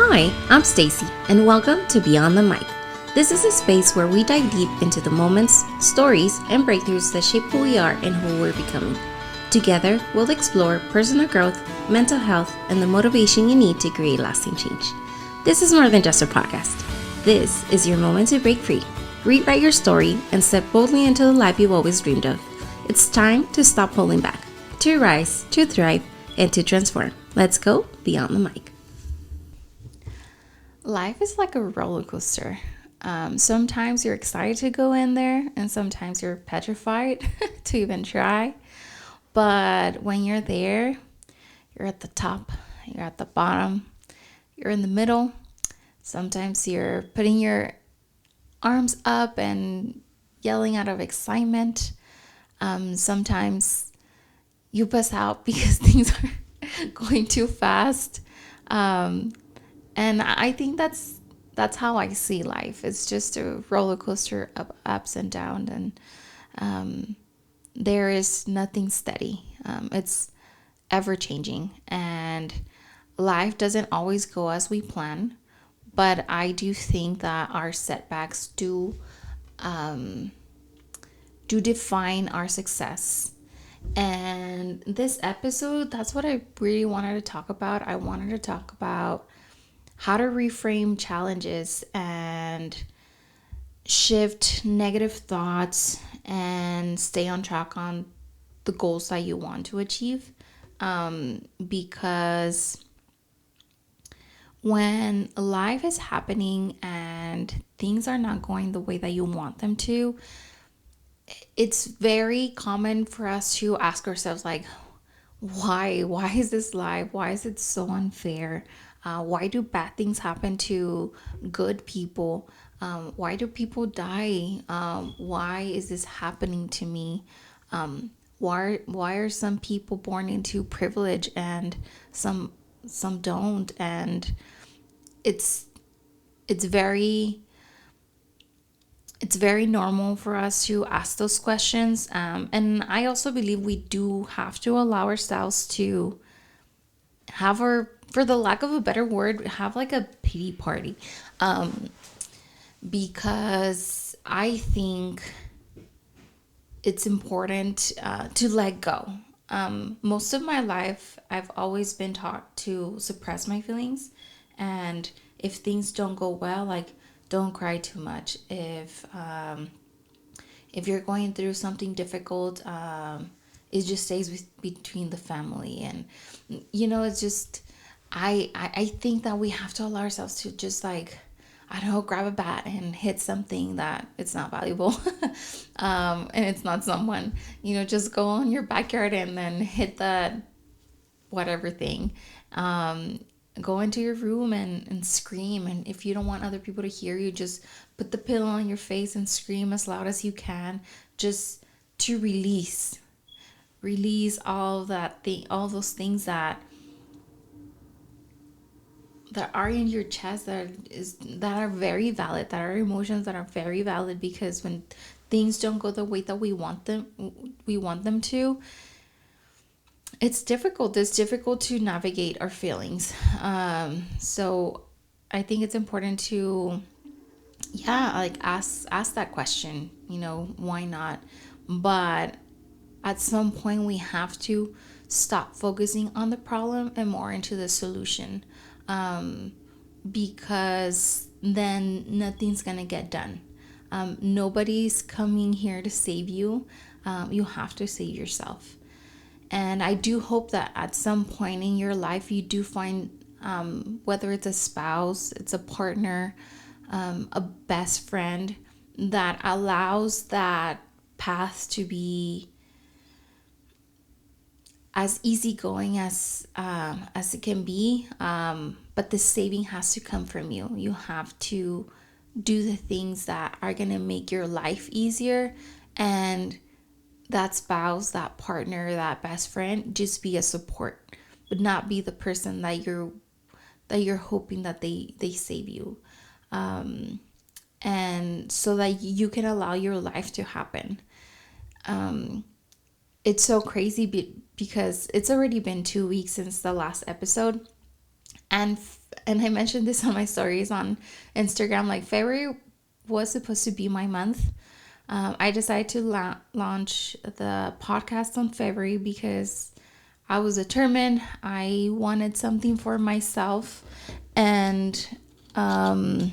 Hi, I'm Stacey, and welcome to Beyond the Mic. This is a space where we dive deep into the moments, stories, and breakthroughs that shape who we are and who we're becoming. Together, we'll explore personal growth, mental health, and the motivation you need to create lasting change. This is more than just a podcast. This is your moment to break free, rewrite your story, and step boldly into the life you've always dreamed of. It's time to stop holding back, to rise, to thrive, and to transform. Let's go beyond the mic. Life is like a roller coaster. Sometimes you're excited to go in there, and sometimes you're petrified to even try. But when you're there, you're at the top, you're at the bottom, you're in the middle. Sometimes you're putting your arms up and yelling out of excitement. Sometimes you bust out because things are going too fast. And I think that's how I see life. It's just a roller coaster of ups and downs, and there is nothing steady. It's ever changing, and life doesn't always go as we plan. But I do think that our setbacks do define our success. And this episode, that's what I really wanted to talk about. I wanted to talk about how to reframe challenges and shift negative thoughts and stay on track on the goals that you want to achieve. Because when life is happening and things are not going the way that you want them to, it's very common for us to ask ourselves, like, why is this life? Why is it so unfair? Why do bad things happen to good people? Why do people die? Why is this happening to me? Why are some people born into privilege and some don't? And it's very normal for us to ask those questions. And I also believe we do have to allow ourselves to have for the lack of a better word, have like a pity party. Because I think it's important to let go. Most of my life, I've always been taught to suppress my feelings. And if things don't go well, like, don't cry too much. If you're going through something difficult, it just stays between the family. And it's just, I think that we have to allow ourselves to just, like, I don't know, grab a bat and hit something that it's not valuable. And it's not someone, just go in your backyard and then hit that whatever thing. Go into your room and scream. And if you don't want other people to hear you, just put the pillow on your face and scream as loud as you can, just to release all all those things that are in your chest, that are very valid, that are emotions that are very valid. Because when things don't go the way that we want them to, it's difficult to navigate our feelings. So I think it's important to ask that question, why not? But at some point we have to stop focusing on the problem and more into the solution. Because then nothing's gonna get done. Nobody's coming here to save you. You have to save yourself. And I do hope that at some point in your life you do find, whether it's a spouse, it's a partner, a best friend, that allows that path to be as easygoing as it can be. But the saving has to come from you. You have to do the things that are going to make your life easier. And that spouse, that partner, that best friend, just be a support, but not be the person that you're hoping that they save you. And so that you can allow your life to happen. It's so crazy because it's already been 2 weeks since the last episode. And and I mentioned this on my stories on Instagram, like February was supposed to be my month. I decided to launch the podcast on February because I was determined. I wanted something for myself, and um,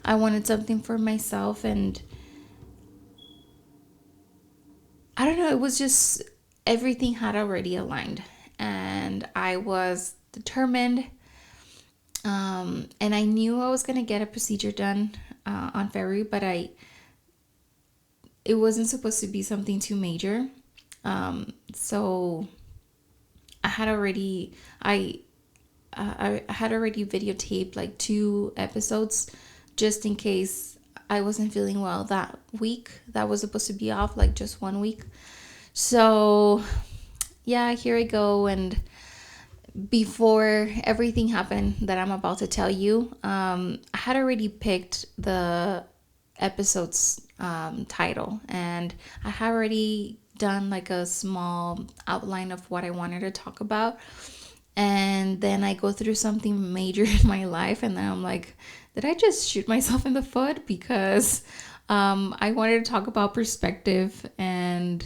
I wanted something for myself, and I don't know, it was just everything had already aligned, and I was determined. And I knew I was gonna get a procedure done on February, but it wasn't supposed to be something too major. So I had already I had already videotaped like 2 episodes just in case I wasn't feeling well that week. That was supposed to be off, like just 1 week. So yeah, here I go. And before everything happened that I'm about to tell you, I had already picked the episode's title, and I had already done like a small outline of what I wanted to talk about. And then I go through something major in my life, and then I'm like, did I just shoot myself in the foot? Because I wanted to talk about perspective, and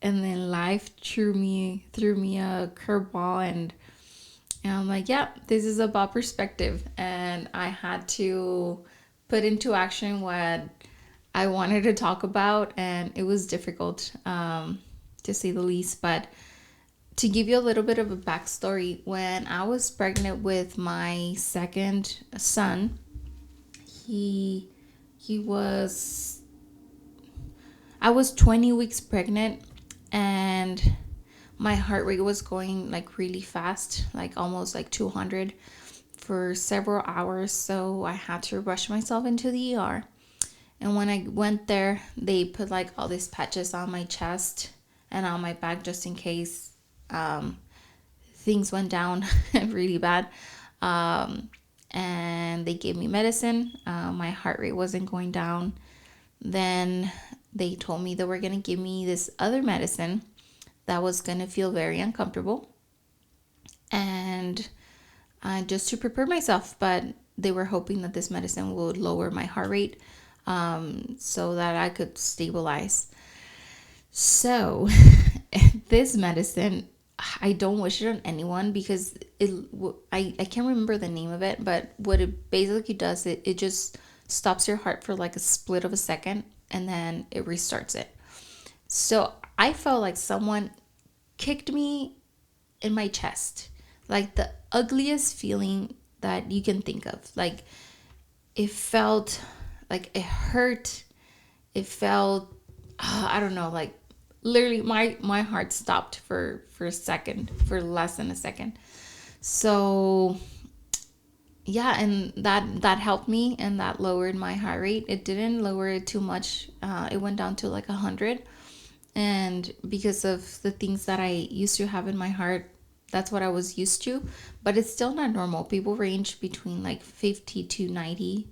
then life threw me a curveball, and I'm like, yeah, this is about perspective, and I had to put into action what I wanted to talk about, and it was difficult, to say the least. But to give you a little bit of a backstory, when I was pregnant with my second son, he he was I was 20 weeks pregnant, and my heart rate was going like really fast, like almost like 200 for several hours. So I had to rush myself into the ER. And when I went there, they put like all these patches on my chest and on my back just in case um, things went down really bad. Um, and they gave me medicine. My heart rate wasn't going down. Then they told me they were going to give me this other medicine that was going to feel very uncomfortable, and just to prepare myself. But they were hoping that this medicine would lower my heart rate, so that I could stabilize. So this medicine, I don't wish it on anyone because I can't remember the name of it, but what it basically does, it just stops your heart for like a split of a second, and then it restarts it. So I felt like someone kicked me in my chest, like the ugliest feeling that you can think of. Like it felt like it hurt. It felt, I don't know, like literally my heart stopped for a second, for less than a second. So yeah, and that helped me, and that lowered my heart rate. It didn't lower it too much. It went down to like 100, and because of the things that I used to have in my heart, that's what I was used to. But it's still not normal. People range between like 50 to 90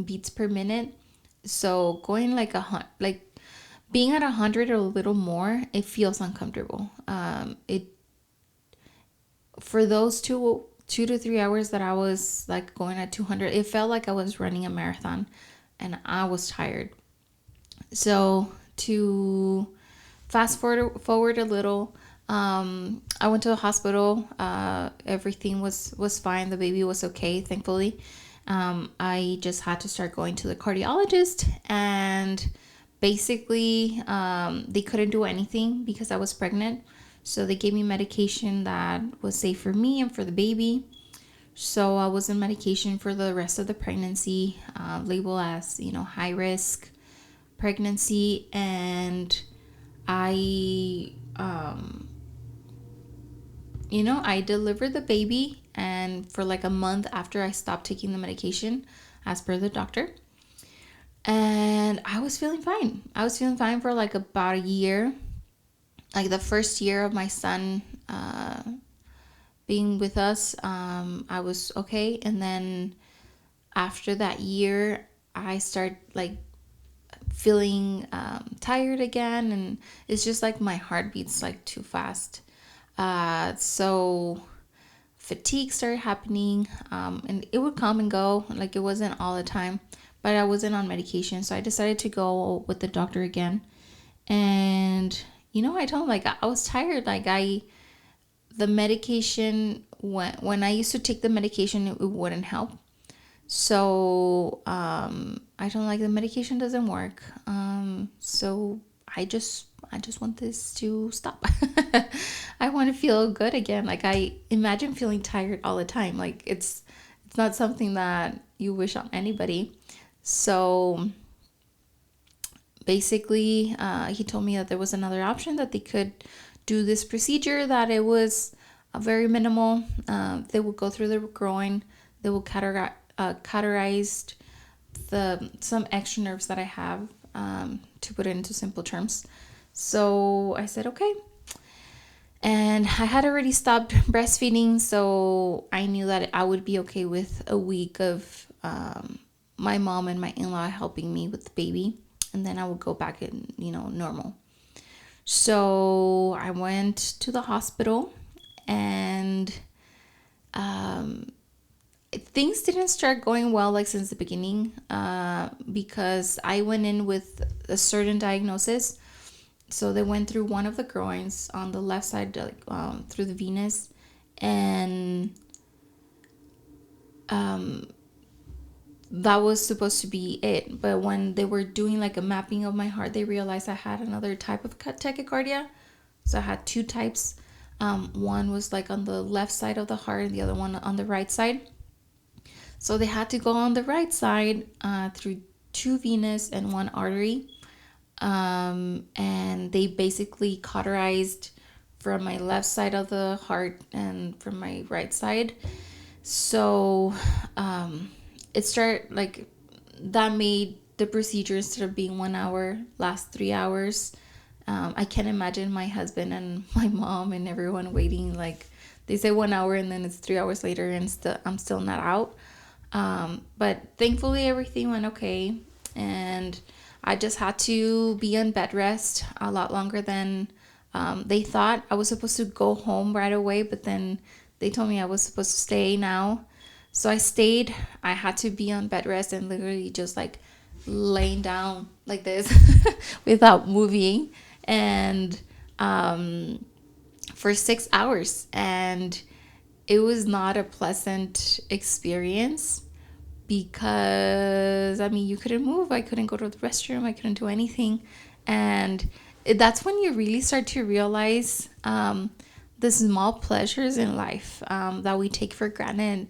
beats per minute. So going like like being at 100 or a little more, it feels uncomfortable. It For those 2 to 3 hours that I was like going at 200, it felt like I was running a marathon, and I was tired. So to fast forward a little, I went to the hospital. Everything was fine. The baby was okay, thankfully. I just had to start going to the cardiologist, and basically, they couldn't do anything because I was pregnant. So they gave me medication that was safe for me and for the baby. So I was on medication for the rest of the pregnancy, labeled as, high risk pregnancy. And I, I delivered the baby, and for like a month after I stopped taking the medication, as per the doctor. And I was feeling fine. I was feeling fine for like about a year. Like the first year of my son being with us, I was okay. And then after that year, I start like feeling tired again, and it's just like my heart beats like too fast. So fatigue started happening, and it would come and go. Like it wasn't all the time, but I wasn't on medication, so I decided to go with the doctor again. And I told him like I was tired. Like the medication, when I used to take the medication, it wouldn't help. So I don't like the medication doesn't work. So I just want this to stop. I want to feel good again. Like I imagine feeling tired all the time. Like it's not something that you wish on anybody. So basically, he told me that there was another option that they could do this procedure. That it was very minimal. They would go through the groin. They will cauterize some extra nerves that I have, to put it into simple terms. So I said okay, and I had already stopped breastfeeding, so I knew that I would be okay with a week of my mom and my in-law helping me with the baby, and then I would go back in, normal. So I went to the hospital, and things didn't start going well like since the beginning, because I went in with a certain diagnosis. So they went through one of the groins on the left side, like through the venous, and that was supposed to be it. But when they were doing like a mapping of my heart, they realized I had another type of tachycardia. So I had two types. One was like on the left side of the heart, and the other one on the right side. So they had to go on the right side, through two venous and one artery. And they basically cauterized from my left side of the heart and from my right side. So it started like that made the procedure, instead of being 1 hour, last 3 hours. I can't imagine my husband and my mom and everyone waiting. Like they say 1 hour, and then it's 3 hours later, and I'm still not out. But thankfully everything went okay, and I just had to be on bed rest a lot longer than they thought. I was supposed to go home right away, but then they told me I was supposed to stay now. So I stayed. I had to be on bed rest and literally just like laying down like this without moving, and for 6 hours. And it was not a pleasant experience, because you couldn't move. I couldn't go to the restroom. I couldn't do anything. And that's when you really start to realize the small pleasures in life, that we take for granted.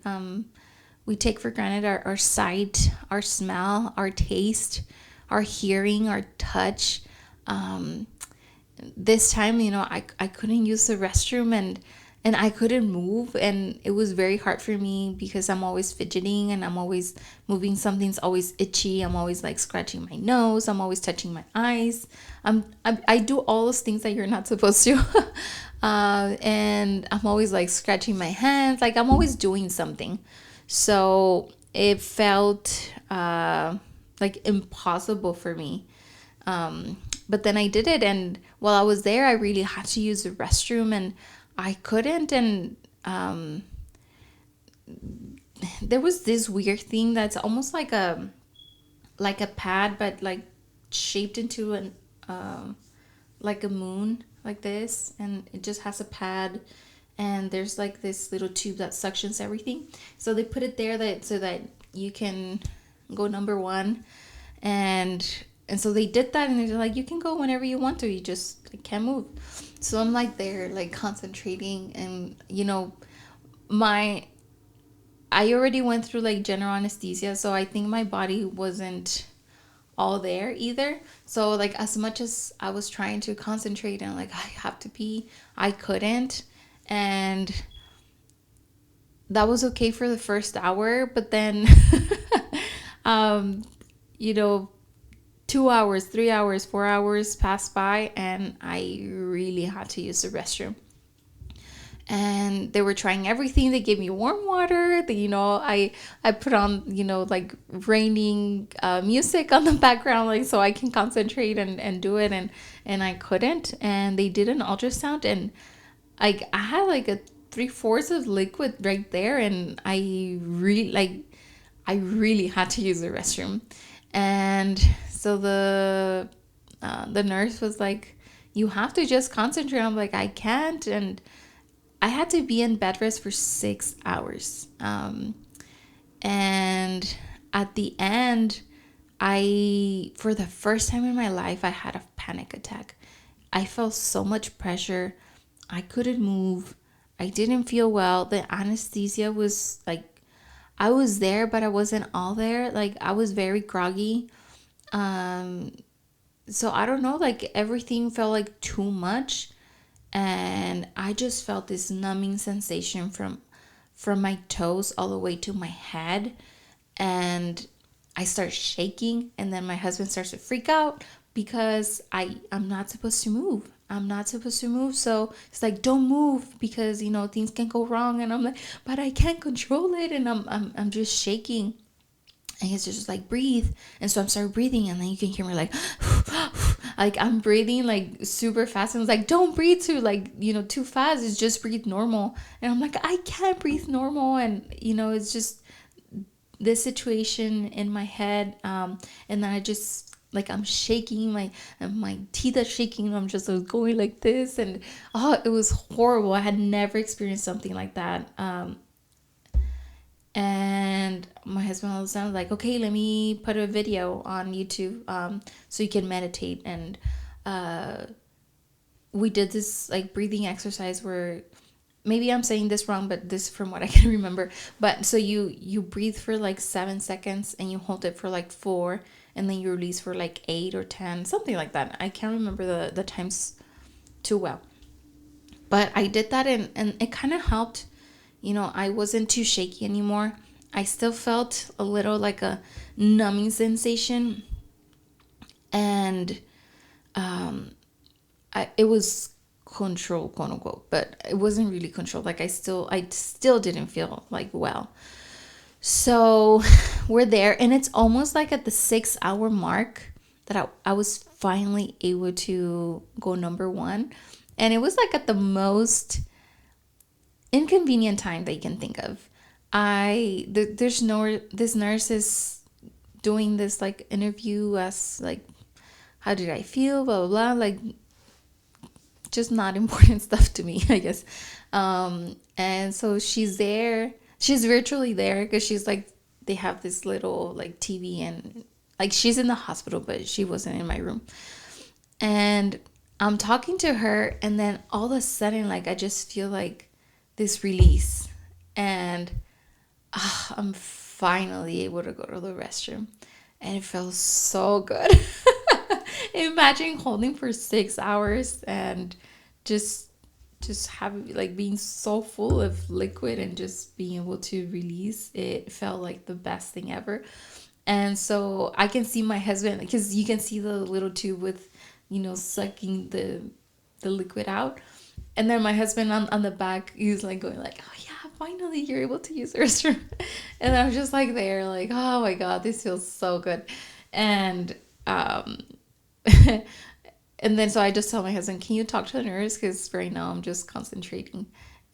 We take for granted our sight, our smell, our taste, our hearing, our touch. This time, I couldn't use the restroom, and I couldn't move, and it was very hard for me because I'm always fidgeting and I'm always moving. Something's always itchy. I'm always like scratching my nose. I'm always touching my eyes. I do all those things that you're not supposed to. And I'm always like scratching my hands. Like I'm always doing something. So it felt like impossible for me. But then I did it, and while I was there, I really had to use the restroom, and I couldn't. And there was this weird thing that's almost like a pad, but like shaped into an like a moon, like this, and it just has a pad, and there's like this little tube that suctions everything. So they put it there so that you can go number one, and so they did that, and they're like, you can go whenever you want to, you just can't move. So I'm like there, like concentrating, and I already went through like general anesthesia, so I think my body wasn't all there either. So like as much as I was trying to concentrate and like I have to pee, I couldn't. And that was okay for the first hour, but then 2 hours, 3 hours, 4 hours passed by, and I really had to use the restroom. And they were trying everything. They gave me warm water. I put on, like raining music on the background, like so I can concentrate and do it. And I couldn't. And they did an ultrasound, and I had like a 3/4 of liquid right there, and I really had to use the restroom. And so the nurse was like, "You have to just concentrate." I'm like, "I can't." And I had to be in bed rest for 6 hours. And at the end, for the first time in my life, I had a panic attack. I felt so much pressure. I couldn't move. I didn't feel well. The anesthesia was like, I was there, but I wasn't all there. Like, I was very groggy. Um, so I don't know, like everything felt like too much. And I just felt this numbing sensation from my toes all the way to my head. And I start shaking, and then my husband starts to freak out because I'm not supposed to move. I'm not supposed to move. So it's like, don't move because things can go wrong. And I'm like, but I can't control it, and I'm just shaking. And he's just like, breathe. And so I'm started breathing, and then you can hear me like like I'm breathing like super fast, and it's like, don't breathe too like too fast. It's just breathe normal. And I'm like, I can't breathe normal. And it's just this situation in my head. And then I just like, I'm shaking, my teeth are shaking. I'm just like going like this. And oh, it was horrible. I had never experienced something like that. And my husband all of a sudden was like, okay, let me put a video on YouTube, so you can meditate. And we did this like breathing exercise where, maybe I'm saying this wrong, but this from what I can remember. But so you breathe for like 7 seconds, and you hold it for like 4, and then you release for like 8 or 10, something like that. I can't remember the times too well. But I did that, and it kind of helped. I wasn't too shaky anymore. I still felt a little like a numbing sensation. And it was controlled, quote unquote, but it wasn't really controlled. Like, I still didn't feel like well. So we're there, and it's almost like at the 6 hour mark that I was finally able to go number one. And it was like at the most inconvenient time that you can think of. There's no, this nurse is doing this like interview as like, how did I feel, blah blah blah, like just not important stuff to me, I guess. And so she's there. She's virtually there because she's like, they have this little like TV, and like she's in the hospital, but she wasn't in my room. And I'm talking to her, and then all of a sudden, like I just feel like this release, and I'm finally able to go to the restroom, and it feels so good. Imagine holding for 6 hours and just having like being so full of liquid and just being able to release. It felt like the best thing ever. And so I can see my husband, because you can see the little tube with sucking the liquid out. And then my husband on the back, he's like going like, oh yeah, finally you're able to use the restroom. And I'm just like there like, oh my god, this feels so good. And and then so I just tell my husband, can you talk to the nurse, because right now I'm just concentrating.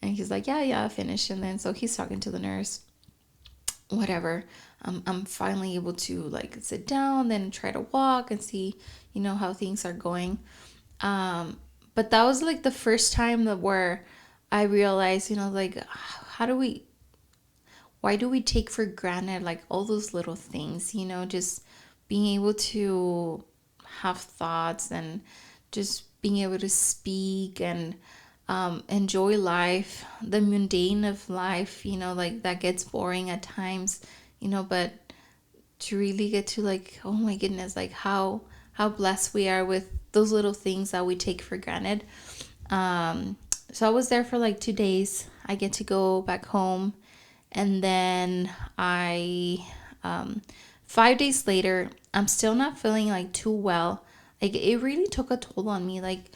And he's like, yeah, I finished. And then so he's talking to the nurse, whatever. I'm finally able to like sit down, then try to walk and see how things are going. But that was like the first time that where I realized, like, why do we take for granted like all those little things, just being able to have thoughts, and just being able to speak, and enjoy life, the mundane of life, like that gets boring at times, but to really get to like, oh my goodness, like how blessed we are with those little things that we take for granted. So I was there for like 2 days. I get to go back home, and then 5 days later, I'm still not feeling like too well. Like it really took a toll on me. Like,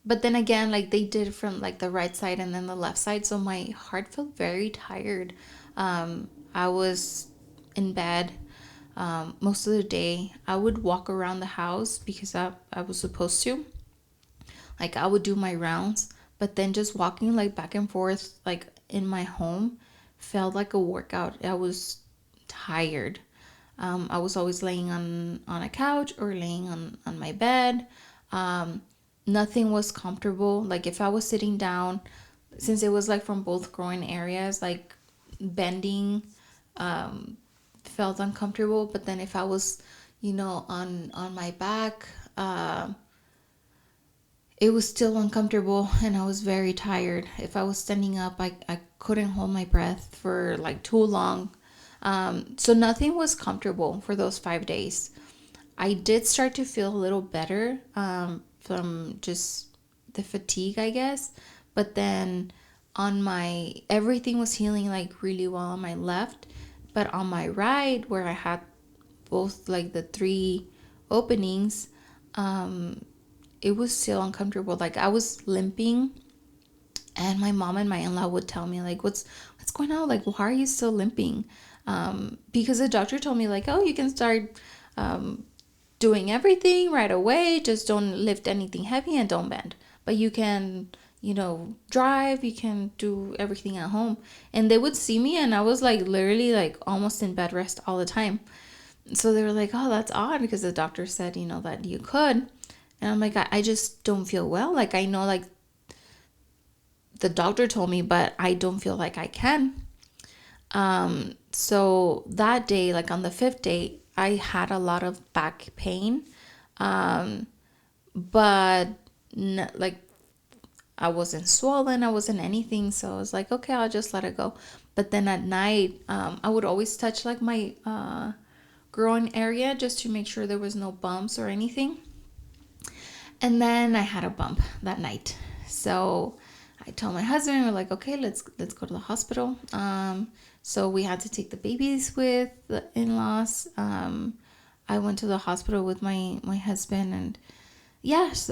but then again, like they did from like the right side and then the left side, so my heart felt very tired. I was in bed most of the day. I would walk around the house because I was supposed to. Like I would do my rounds, But then just walking like back and forth like in my home felt like a workout. I was tired. I was always laying on a couch or laying on my bed. Um, Nothing was comfortable. Like if I was sitting down, since it was like from both groin areas, like bending um, felt uncomfortable. But then if I was, on my back, it was still uncomfortable and I was very tired. If I was standing up, I couldn't hold my breath for like too long. So nothing was comfortable for those 5 days. I did start to feel a little better from just the fatigue, I guess. But then everything was healing like really well on my left. But on my right, where I had both like the three openings, um, it was still uncomfortable. Like I was limping, and my mom and my in-law would tell me like, what's going on? Like, why are you still limping? Because the doctor told me like, oh, you can start um, doing everything right away. Just don't lift anything heavy and don't bend. But you can, drive. You can do everything at home. And they would see me, and I was like literally like almost in bed rest all the time. So they were like, oh, that's odd because the doctor said, that you could. And I'm like, I just don't feel well. Like, I know, like, the doctor told me, but I don't feel like I can. So that day, like on the fifth day, I had a lot of back pain. Um, but like, I wasn't swollen, I wasn't anything. So I was like, okay, I'll just let it go. But then at night, I would always touch like my groin area just to make sure there was no bumps or anything. And then I had a bump that night. So I told my husband, we're like, okay, let's go to the hospital. So we had to take the babies with the in-laws. I went to the hospital with my husband, and yes,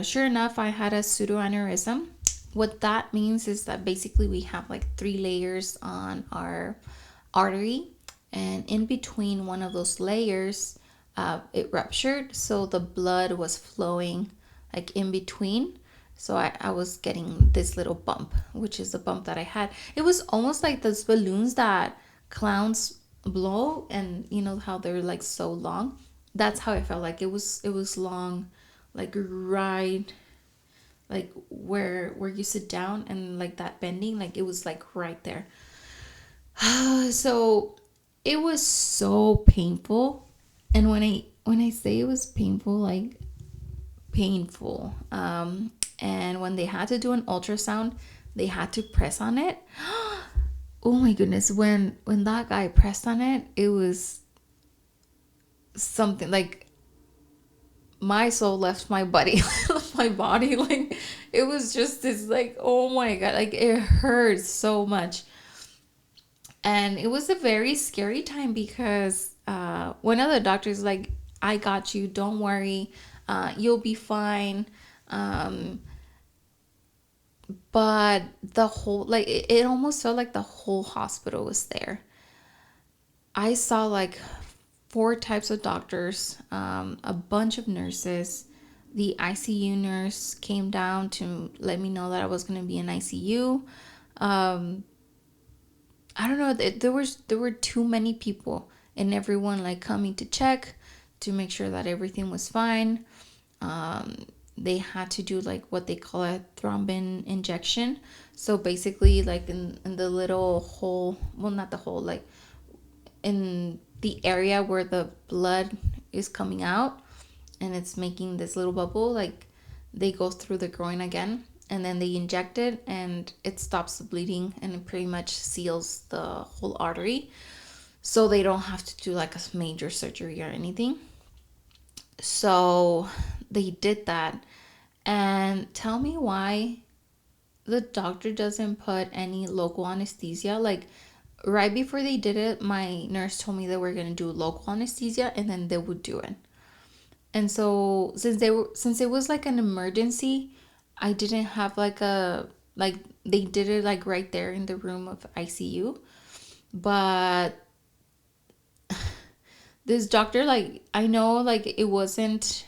sure enough, I had a pseudoaneurysm. What that means is that basically we have like 3 layers on our artery, and in between one of those layers, it ruptured, so the blood was flowing like in between. So I was getting this little bump, which is the bump that I had. It was almost like those balloons that clowns blow, and you know how they're like so long. That's how I felt like it was long, like right, like where you sit down, and like that bending, like it was like right there. So it was so painful. And when I say it was painful, like painful. And when they had to do an ultrasound, they had to press on it. Oh my goodness, when that guy pressed on it, it was something like my soul left my body, left my body. Like it was just this like, oh my god, like it hurt so much. And it was a very scary time because one of the doctors like, I got you, don't worry, you'll be fine. um, but the whole, like it almost felt like the whole hospital was there. I saw like four types of doctors, a bunch of nurses. The ICU nurse came down to let me know that I was going to be in ICU. um, I don't know. There were too many people, and everyone like coming to check to make sure that everything was fine. Um, they had to do like what they call a thrombin injection. So basically, like in the little hole, well, not the hole, like in the area where the blood is coming out, and it's making this little bubble, like they go through the groin again, and then they inject it, and it stops the bleeding, and it pretty much seals the whole artery, so they don't have to do like a major surgery or anything. So they did that. And tell me why the doctor doesn't put any local anesthesia. Like right before they did it, my nurse told me they were going to do local anesthesia, and then they would do it. And so since it was like an emergency, I didn't have like a, like they did it like right there in the room of ICU. But this doctor, like I know like it wasn't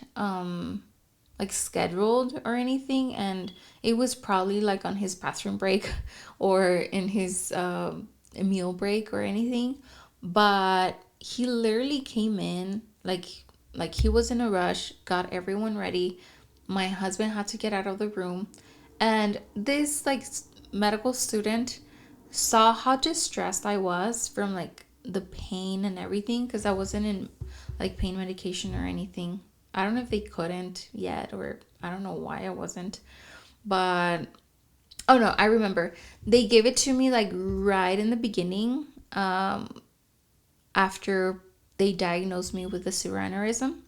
like scheduled or anything, and it was probably like on his bathroom break or in his meal break or anything. But he literally came in like he was in a rush, got everyone ready. My husband had to get out of the room, and this like medical student saw how distressed I was from like the pain and everything, because I wasn't in like pain medication or anything. I don't know if they couldn't yet, or I don't know why I wasn't. But oh no, I remember. They gave it to me like right in the beginning, after they diagnosed me with a severe aneurysm.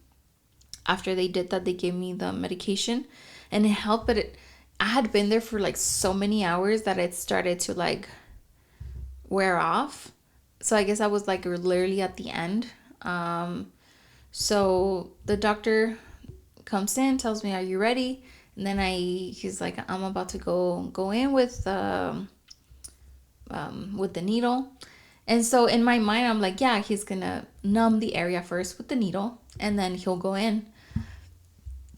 After they did that, they gave me the medication and it helped, but I had been there for like so many hours that it started to like wear off. So I guess I was like literally at the end. So the doctor comes in, tells me, "Are you ready?" And then he's like, "I'm about to go in with the needle." And so in my mind, I'm like, "Yeah, he's gonna numb the area first with the needle, and then he'll go in."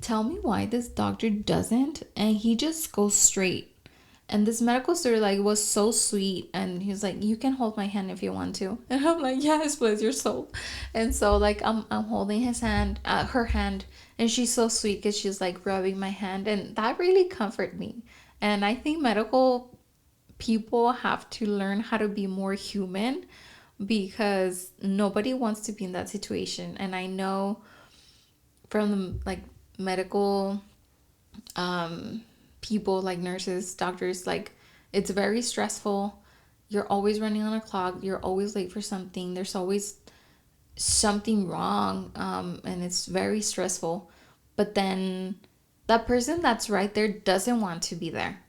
Tell me why this doctor doesn't, and he just goes straight. And this medical student like was so sweet, and he was like, "You can hold my hand if you want to." And I'm like, "Yes, bless your soul." And so like I'm holding his hand, her hand, and she's so sweet because she's like rubbing my hand, and that really comforted me. And I think medical people have to learn how to be more human, because nobody wants to be in that situation. And I know from the like medical people, like nurses, doctors, like it's very stressful. You're always running on a clock, you're always late for something, there's always something wrong, and it's very stressful. But then that person that's right there doesn't want to be there.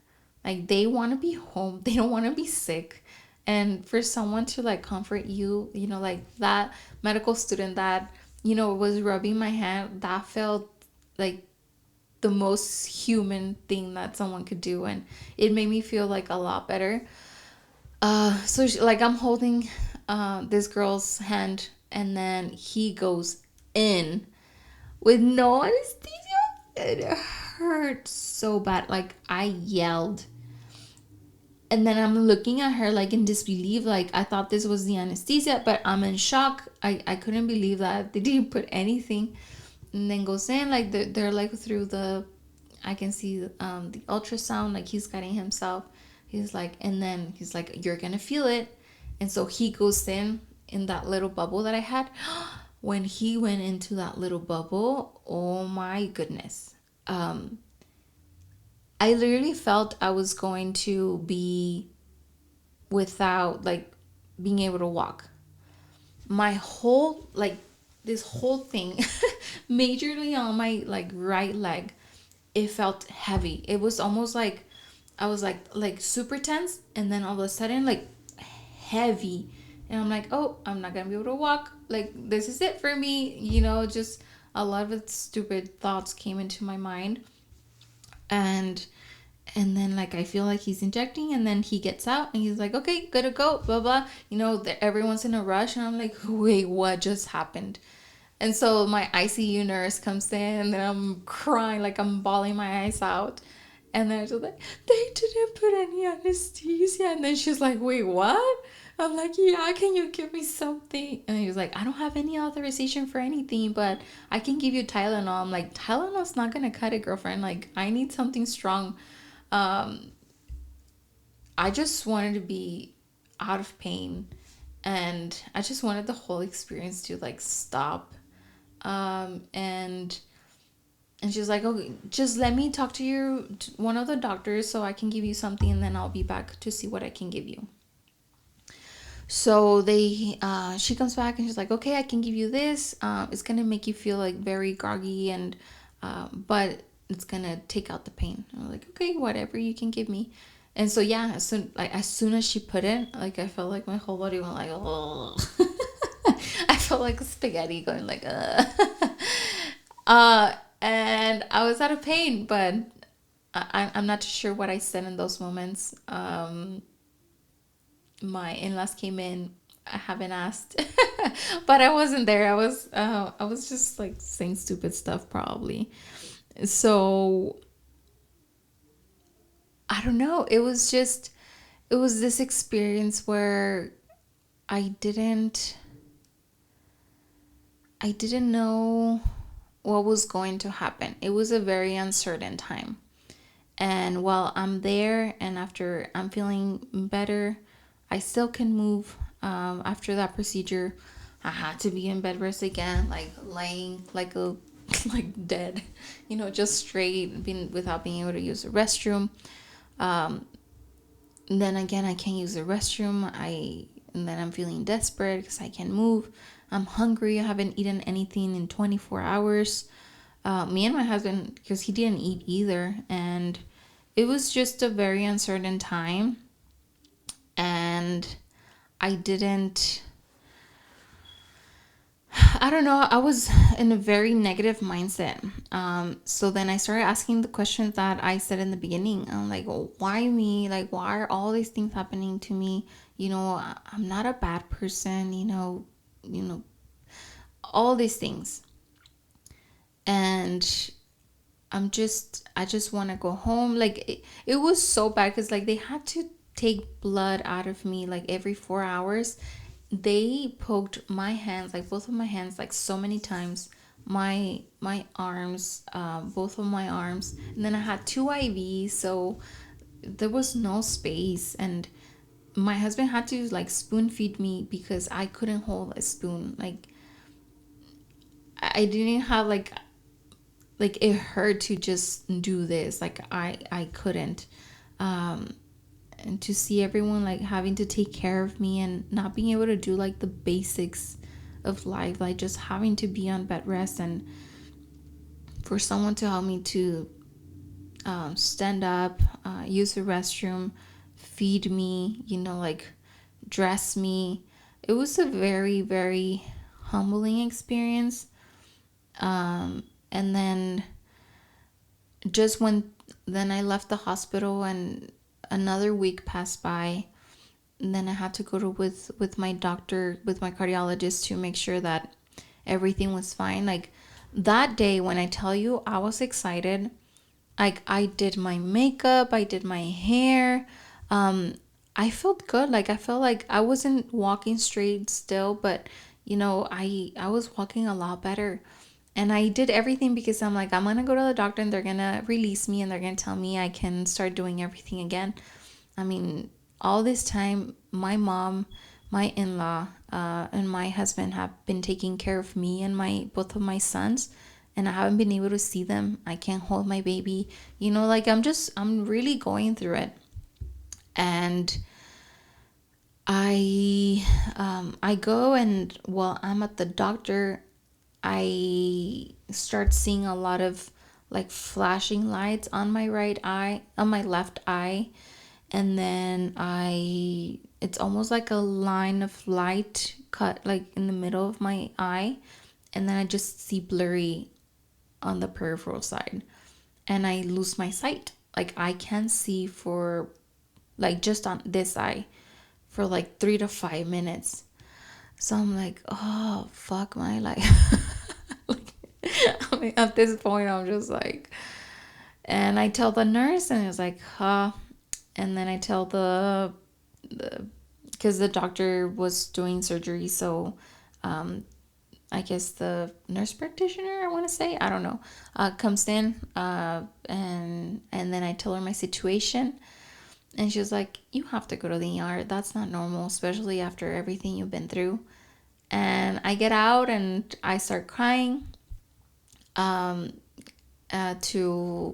Like they want to be home, they don't want to be sick. And for someone to like comfort you, like that medical student that was rubbing my hand, that felt like the most human thing that someone could do, and it made me feel like a lot better. So like I'm holding this girl's hand, and then he goes in with no anesthesia. It hurt so bad, like I yelled. And then I'm looking at her like in disbelief, like I thought this was the anesthesia, but I'm in shock. I couldn't believe that they didn't put anything. And then goes in, like they're like through the, I can see the ultrasound, like he's cutting himself. He's like, and then he's like, "You're gonna feel it." And so he goes in that little bubble that I had. When he went into that little bubble, oh my goodness. I literally felt I was going to be without like being able to walk. My whole like this whole thing majorly on my like right leg, it felt heavy. It was almost like I was like super tense, and then all of a sudden like heavy. And I'm like, "Oh, I'm not gonna be able to walk. Like this is it for me." Just a lot of stupid thoughts came into my mind. And and then like I feel like he's injecting, and then he gets out and he's like, "Okay, good to go, blah blah." Everyone's in a rush, and I'm like, "Wait, what just happened?" And so my ICU nurse comes in, and I'm crying, like I'm bawling my eyes out. And then she's like, "They didn't put any anesthesia." And then she's like, "Wait, what?" I'm like, "Yeah, can you give me something?" And he was like, "I don't have any authorization for anything, but I can give you Tylenol." I'm like, "Tylenol's not gonna cut it, girlfriend. Like, I need something strong." Um, I just wanted to be out of pain, and I just wanted the whole experience to like stop. And she's like, "Okay, just let me talk to one of the doctors so I can give you something, and then I'll be back to see what I can give you." So she comes back and she's like, "Okay, I can give you this. It's gonna make you feel like very groggy, and but it's gonna take out the pain." I'm like, "Okay, whatever you can give me." And so yeah, as soon as she put it, like I felt like my whole body went like, "Oh." I felt like spaghetti going like, and I was out of pain, but I'm not too sure what I said in those moments. My in-laws came in. I haven't asked, but I wasn't there. I was just like saying stupid stuff probably. So I don't know. It was this experience where I didn't, I didn't know what was going to happen. It was a very uncertain time. And while I'm there and after I'm feeling better, I still can move. After that procedure, I had to be in bed rest again, like laying like a like dead, just straight, being without being able to use the restroom. Um, and then again, I can't use the restroom. And then I'm feeling desperate because I can't move. I'm hungry. I haven't eaten anything in 24 hours. Me and my husband, because he didn't eat either, and it was just a very uncertain time. And I didn't, I don't know, I was in a very negative mindset. So then I started asking the questions that I said in the beginning. I'm like, well, why me? Like, why are all these things happening to me? I'm not a bad person, all these things. And I just want to go home. Like, it was so bad because, like, they had to take blood out of me like every 4 hours. They poked my hands, like both of my hands, like so many times. My arms, both of my arms, and then I had two IVs, so there was no space. And my husband had to like spoon feed me because I couldn't hold a spoon. Like, I didn't have like it hurt to just do this. Like, I couldn't. And to see everyone like having to take care of me and not being able to do like the basics of life, like just having to be on bed rest, and for someone to help me to stand up, use the restroom, feed me, like dress me. It was a very, very humbling experience. And then just when then I left the hospital and another week passed by, and then I had to go to with my doctor, with my cardiologist, to make sure that everything was fine. Like, that day, when I tell you I was excited, like, I did my makeup, I did my hair. I felt good. Like, I felt like I wasn't walking straight still, but I was walking a lot better. And I did everything because I'm like, I'm gonna go to the doctor and they're gonna release me and they're gonna tell me I can start doing everything again. I mean, all this time, my mom, my in-law, and my husband have been taking care of me and my both of my sons, and I haven't been able to see them. I can't hold my baby. Like, I'm really going through it. And I go, and while I'm at the doctor, I start seeing a lot of like flashing lights on my right eye, on my left eye. And then it's almost like a line of light cut like in the middle of my eye. And then I just see blurry on the peripheral side. And I lose my sight. Like, I can't see for like just on this eye for like 3 to 5 minutes. So I'm like, oh, fuck my life. Like, I mean, at this point, I'm just like, and I tell the nurse, and it's like, huh. And then I tell the because the doctor was doing surgery, so I guess the nurse practitioner, I want to say, I don't know, comes in, and then I tell her my situation, and she's like, you have to go to the ER. That's not normal, especially after everything you've been through. And I get out and I start crying to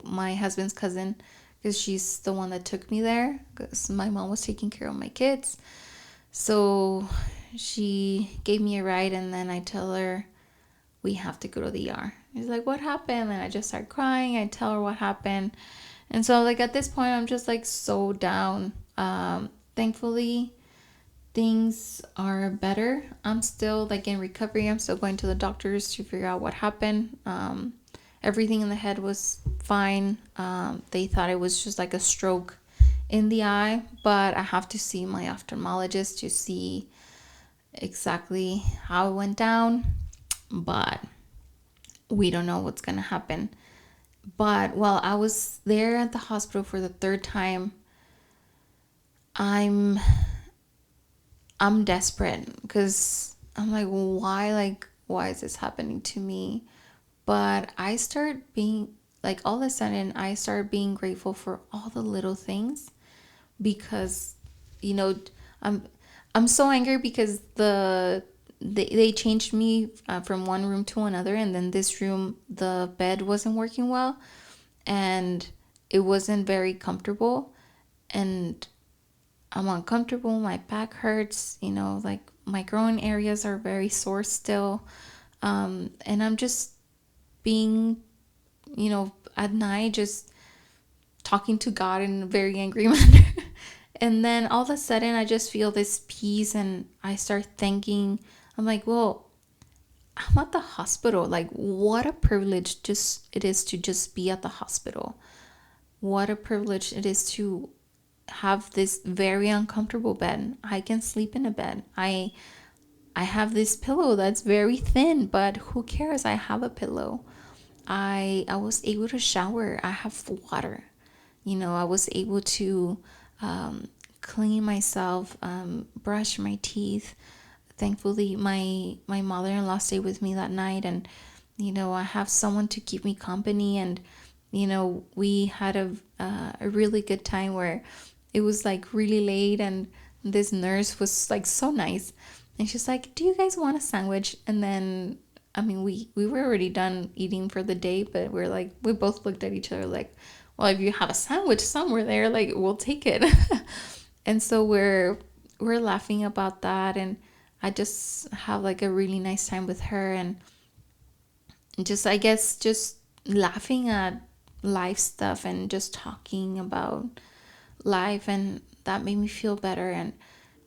my husband's cousin, because she's the one that took me there, because my mom was taking care of my kids. So she gave me a ride, and then I tell her we have to go to the ER. She's like, what happened? And I just start crying. I tell her what happened. And so, like, at this point, I'm just like so down. Thankfully, things are better. I'm still like in recovery. I'm still going to the doctors to figure out what happened. Everything in the head was fine. They thought it was just like a stroke in the eye, but I have to see my ophthalmologist to see exactly how it went down. But we don't know what's gonna happen. But while I was there at the hospital for the third time, I'm I'm desperate because I'm like, why? Like, why is this happening to me? But I start being like, all of a sudden, I start being grateful for all the little things because, you know, I'm I'm so angry because they changed me from one room to another, and then this room the bed wasn't working well, and it wasn't very comfortable, and I'm uncomfortable. My back hurts. Like my groin areas are very sore still, and I'm just being, at night just talking to God in a very angry manner. And then all of a sudden, I just feel this peace, and I start thinking, I'm like, well, I'm at the hospital. Like, what a privilege just it is to just be at the hospital. What a privilege it is to have this very uncomfortable bed. I can sleep in a bed. I have this pillow that's very thin, but who cares? I have a pillow. I was able to shower. I have water. I was able to clean myself, brush my teeth. Thankfully, my mother-in-law stayed with me that night, and I have someone to keep me company, and we had a really good time where it was like really late, and this nurse was like so nice, and she's like, "Do you guys want a sandwich?" And then, I mean, we were already done eating for the day, but we're like, we both looked at each other like, well, if you have a sandwich somewhere there, like, we'll take it. And so we're laughing about that, and I just have like a really nice time with her, and just, I guess, just laughing at life stuff and just talking about life, and that made me feel better, and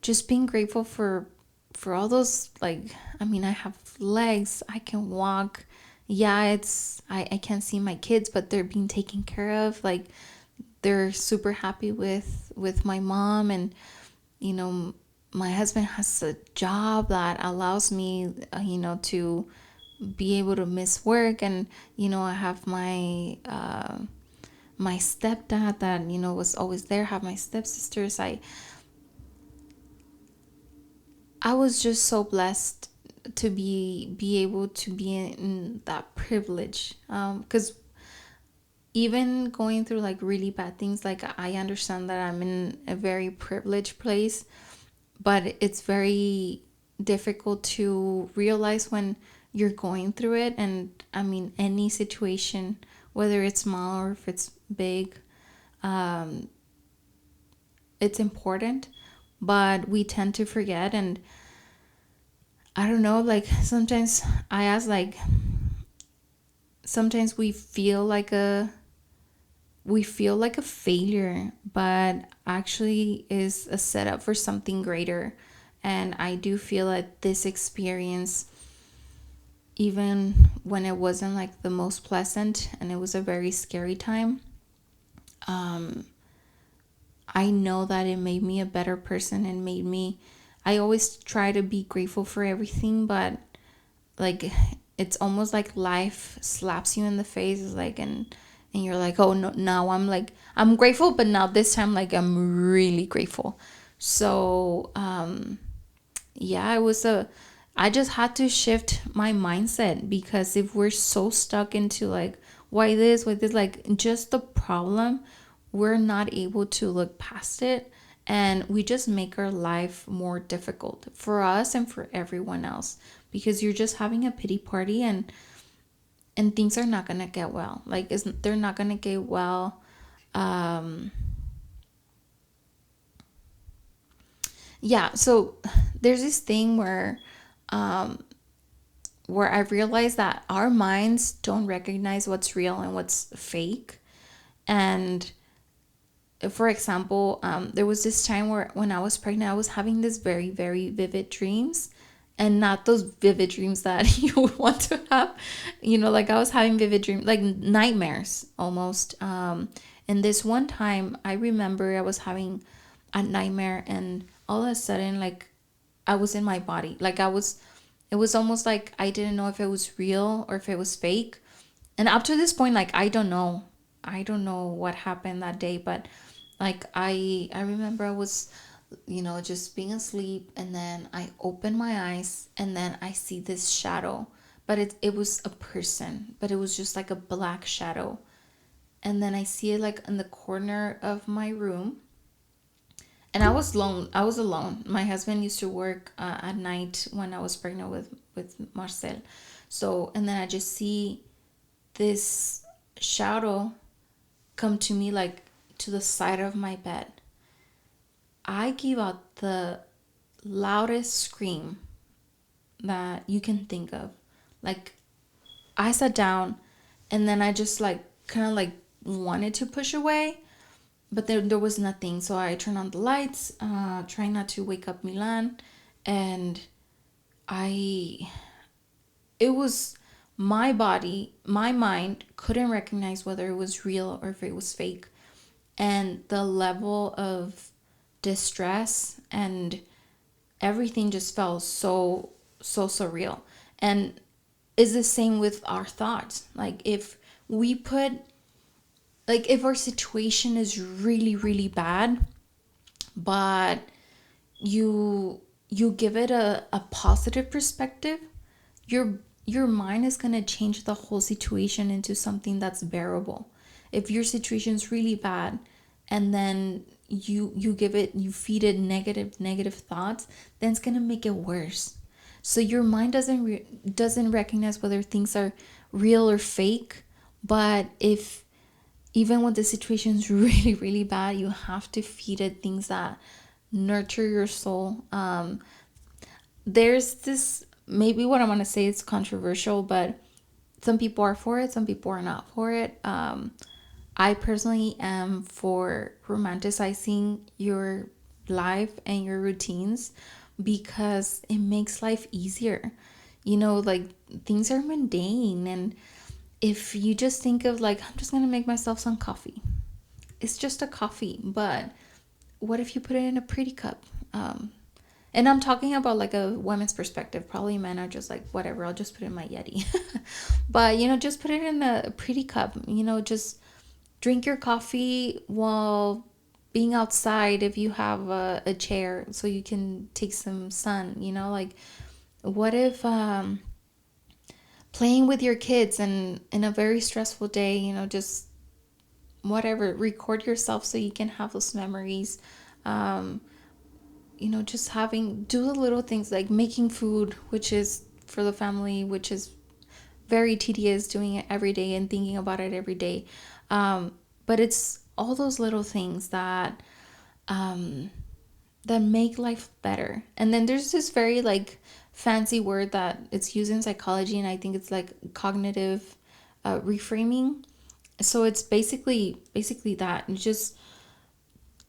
just being grateful for all those, like, I mean, I have legs, I can walk. Yeah, I can't see my kids, but they're being taken care of. Like, they're super happy with my mom, and you know my husband has a job that allows me, to be able to miss work, and I have my stepdad that was always there. Have my stepsisters. I was just so blessed to be able to be in that privilege, because even going through like really bad things, like, I understand that I'm in a very privileged place, but it's very difficult to realize when you're going through it. And I mean, any situation, whether it's small or if it's big, um, it's important, but we tend to forget. And I don't know, like, sometimes I ask, like, sometimes we feel like a failure, but actually is a setup for something greater. And I do feel that this experience, even when it wasn't like the most pleasant and it was a very scary time, um, I know that it made me a better person, and made me. I always try to be grateful for everything, but like, it's almost like life slaps you in the face, like, and you're like, oh no, now I'm like, I'm grateful, but now this time, like, I'm really grateful. So yeah, I just had to shift my mindset, because if we're so stuck into like, why this, like, just the problem, we're not able to look past it, and we just make our life more difficult for us and for everyone else, because you're just having a pity party, and things are not gonna get well. Like, they're not gonna get well. um yeah, so there's this thing where I realized that our minds don't recognize what's real and what's fake. And for example, there was this time where, when I was pregnant, I was having this very, very vivid dreams, and not those vivid dreams that you would want to have. Like, I was having vivid dreams, like nightmares almost. And this one time, I remember I was having a nightmare, and all of a sudden, like, I was in my body. Like, it was almost like I didn't know if it was real or if it was fake. And up to this point, like, I don't know what happened that day, but like I remember I was, just being asleep, and then I open my eyes, and then I see this shadow, but it was a person, but it was just like a black shadow. And then I see it like in the corner of my room, and I was alone. My husband used to work at night when I was pregnant with Marcel. So, and then I just see this shadow come to me, like to the side of my bed. I gave out the loudest scream that you can think of. Like, I sat down, and then I just like kind of like wanted to push away, but there was nothing. So I turned on the lights, trying not to wake up Milan, and I it was my body, my mind couldn't recognize whether it was real or if it was fake. And the level of distress and everything just felt so surreal. And it's the same with our thoughts. Like, we put if our situation is really really bad, but you give it a positive perspective, your your mind is going to change the whole situation into something that's bearable. If your situation is really bad, and then you feed it negative thoughts, then it's going to make it worse. So your mind doesn't recognize whether things are real or fake. But if even when the situation is really really bad, you have to feed it things that nurture your soul. There's this, maybe what I'm going to say is controversial, but some people are for it, some people are not for it. I personally am for romanticizing your life and your routines, because it makes life easier. Like, things are mundane, and if you just think of, like, I'm just going to make myself some coffee, it's just a coffee. But what if you put it in a pretty cup? And I'm talking about like a woman's perspective. Probably men are just like, whatever, I'll just put it in my Yeti. But, just put it in a pretty cup. Just drink your coffee while being outside, if you have a chair, so you can take some sun. Like, what if playing with your kids, and in a very stressful day, just whatever, record yourself so you can have those memories. um, just do the little things, like making food, which is for the family, which is very tedious, doing it every day and thinking about it every day. But it's all those little things um, that make life better. And then there's this very like fancy word that it's used in psychology, and I think it's like cognitive reframing. So it's basically that.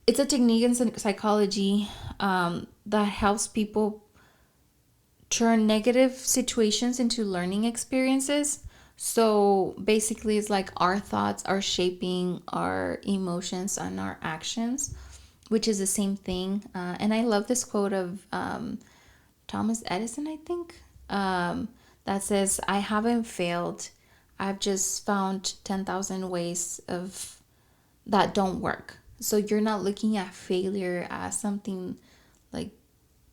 It's a technique in psychology that helps people turn negative situations into learning experiences. So basically, it's like our thoughts are shaping our emotions and our actions, which is the same thing. And I love this quote of Thomas Edison, I think, that says, "I haven't failed. I've just found 10,000 ways of that don't work." So you're not looking at failure as something like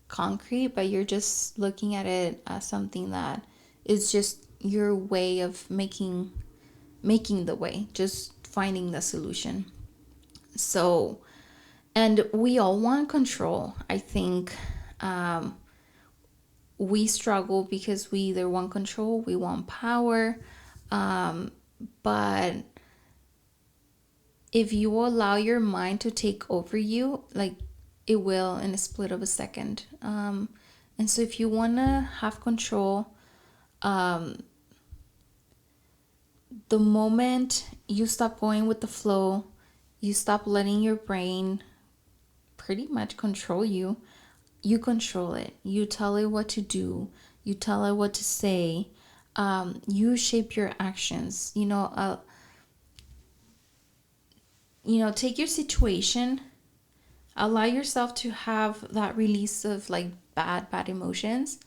concrete, but you're just looking at it as something that is just your way of making the way, just finding the solution. So, and we all want control. I think we struggle because we either want control, we want power, but if you allow your mind to take over you, like, it will in a split of a second. And so if you want to have control, the moment you stop going with the flow, you stop letting your brain pretty much control you. You control it. You tell it what to do. You tell it what to say. You shape your actions. Take your situation, allow yourself to have that release of like bad emotions,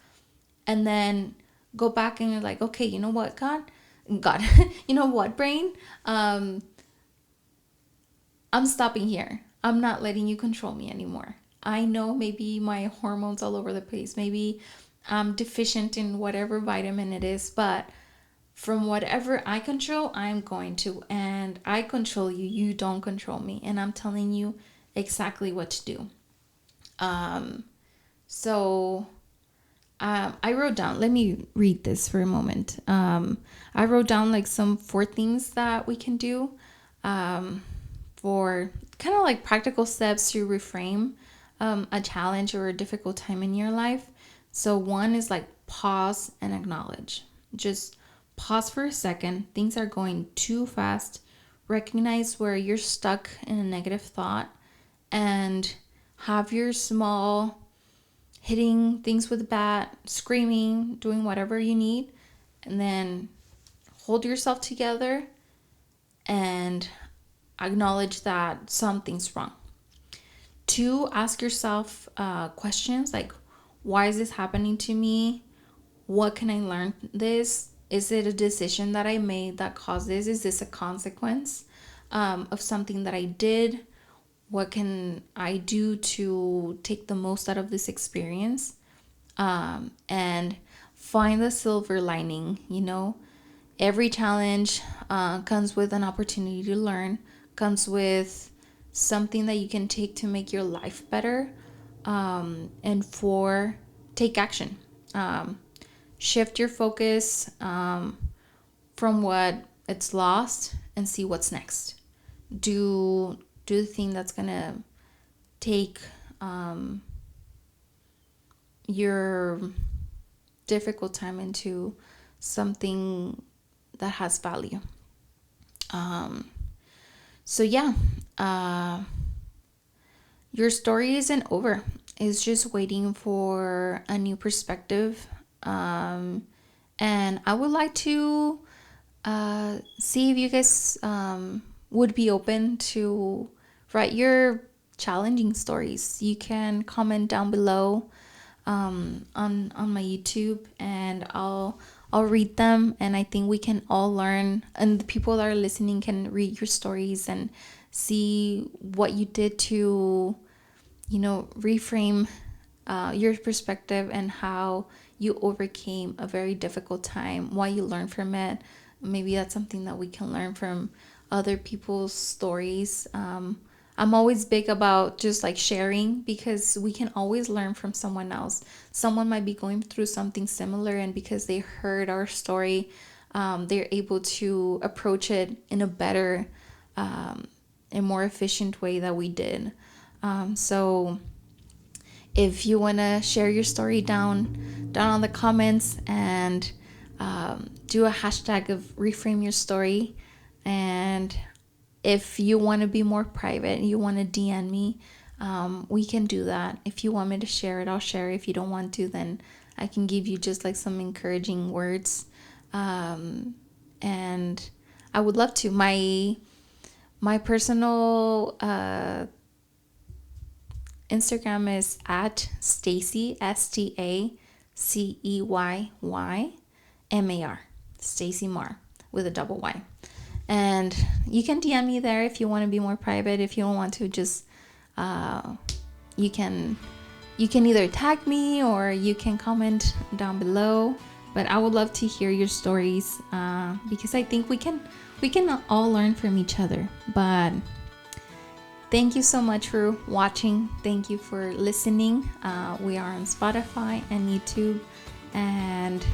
and then go back and you're like, okay, you know what, God, God, you know what, brain? Um, I'm stopping here. I'm not letting you control me anymore. I know maybe my hormones all over the place. Maybe I'm deficient in whatever vitamin it is, but from whatever I control, I'm going to. And I control you. You don't control me. And I'm telling you exactly what to do. Um, so I wrote down, let me read this for a moment. I wrote down like some 4 things that we can do for kind of like practical steps to reframe a challenge or a difficult time in your life. So, one is like pause and acknowledge. Just pause for a second. Things are going too fast. Recognize where you're stuck in a negative thought and have your small hitting things with a bat, screaming, doing whatever you need, and then hold yourself together and acknowledge that something's wrong. 2, ask yourself questions like, why is this happening to me? What can I learn this? Is it a decision that I made that caused this? Is this a consequence of something that I did? What can I do to take the most out of this experience? And find the silver lining. Every challenge comes with an opportunity to learn, comes with something that you can take to make your life better. And 4, take action. Shift your focus from what it's lost and see what's next. Do the thing that's gonna take your difficult time into something that has value. So yeah, your story isn't over. It's just waiting for a new perspective. And I would like to see if you guys would be open to write your challenging stories. You can comment down below on my YouTube, and I'll read them, and I think we can all learn, and the people that are listening can read your stories and see what you did to reframe your perspective and how you overcame a very difficult time, why you learned from it. Maybe that's something that we can learn from other people's stories. I'm always big about just like sharing, because we can always learn from someone else. Someone might be going through something similar, and because they heard our story, they're able to approach it in a better and more efficient way that we did. So if you want to share your story down on the comments, and do a hashtag of reframe your story. And if you want to be more private, you want to DM me, we can do that. If you want me to share it, I'll share it. If you don't want to, then I can give you just like some encouraging words. And I would love to. My personal Instagram is at Stacey, STACEYYMAR, Stacey Mar with a double Y. And you can DM me there if you want to be more private. If you don't want to, just you can either tag me or you can comment down below. But I would love to hear your stories, because I think we can all learn from each other. But thank you so much for watching. Thank you for listening. We are on Spotify and YouTube, and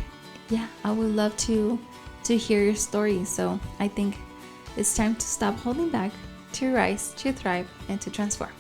yeah, I would love to hear your stories. So I think it's time to stop holding back, to rise, to thrive, and to transform.